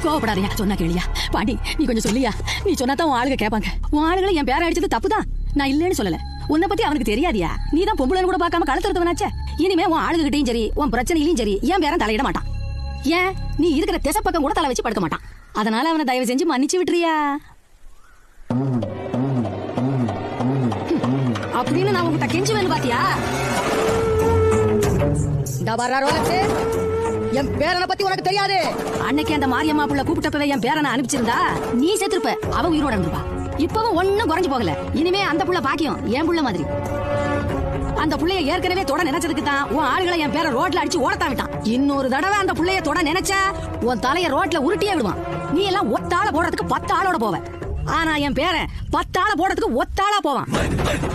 கோவப்படாதீங்க, சொன்னா கேளியா. பாண்டி, நீ கொஞ்சம் சொல்லியா. நீ சொன்னாதான் உன் ஆளுங்க கேட்பாங்க. உன் ஆளுகளை என் பேரை அடிச்சது தப்புதான், நான் இல்லன்னு சொல்லல. உன்னை பத்தி அவனுக்கு தெரியாதியா? நீ தான் பொம்பளைன்னு கூட பார்க்காம கழுத்துறதுவனாச்சே. இனிமே உன் ஆளுகிட்டையும் சரி, உன் பிரச்சனையிலையும் சரி, என் பேரன் தலையிட மாட்டான். ஏன், நீ இருக்கிற திசை பக்கம் கூட தலை வச்சு படுக்க மாட்டான். அதனால அவனை தயவு செஞ்சு மன்னிச்சு விட்டுறியா அப்படின்னு நான் உங்ககிட்ட கெஞ்சுவேன்னு பாத்தியா? என் பேரனை பத்தி உனக்கு தெரியாது. அன்னைக்கு அந்த மாரியம்மா புள்ள கூப்பிட்டப்பவே என் பேரனை அனுப்பிச்சிருந்தா நீ செத்துருப்ப, அவ உயிரோட இருந்திருப்பா. இப்பவும் ஒண்ணும் குறைஞ்சு போகல. இனிமே அந்த புள்ள பாக்கியம் என் புள்ள மாதிரி. அந்த புள்ளைய ஏற்கனவே தொட நினைச்சதுக்கு தான் உன் ஆளுகளை என் பேரை ரோட்ல அடிச்சு ஓடத்தா விட்டான். இன்னொரு தடவை அந்த புள்ளைய தொட நினைச்சா உன் தலைய ரோட்ல உருட்டியே விடுவான். நீ எல்லாம் ஒத்தாள போடுறதுக்கு 10 ஆளோட போவ. ஆனா என் பேரை 10 ஆள போடுறதுக்கு ஒத்தாளா போவான்.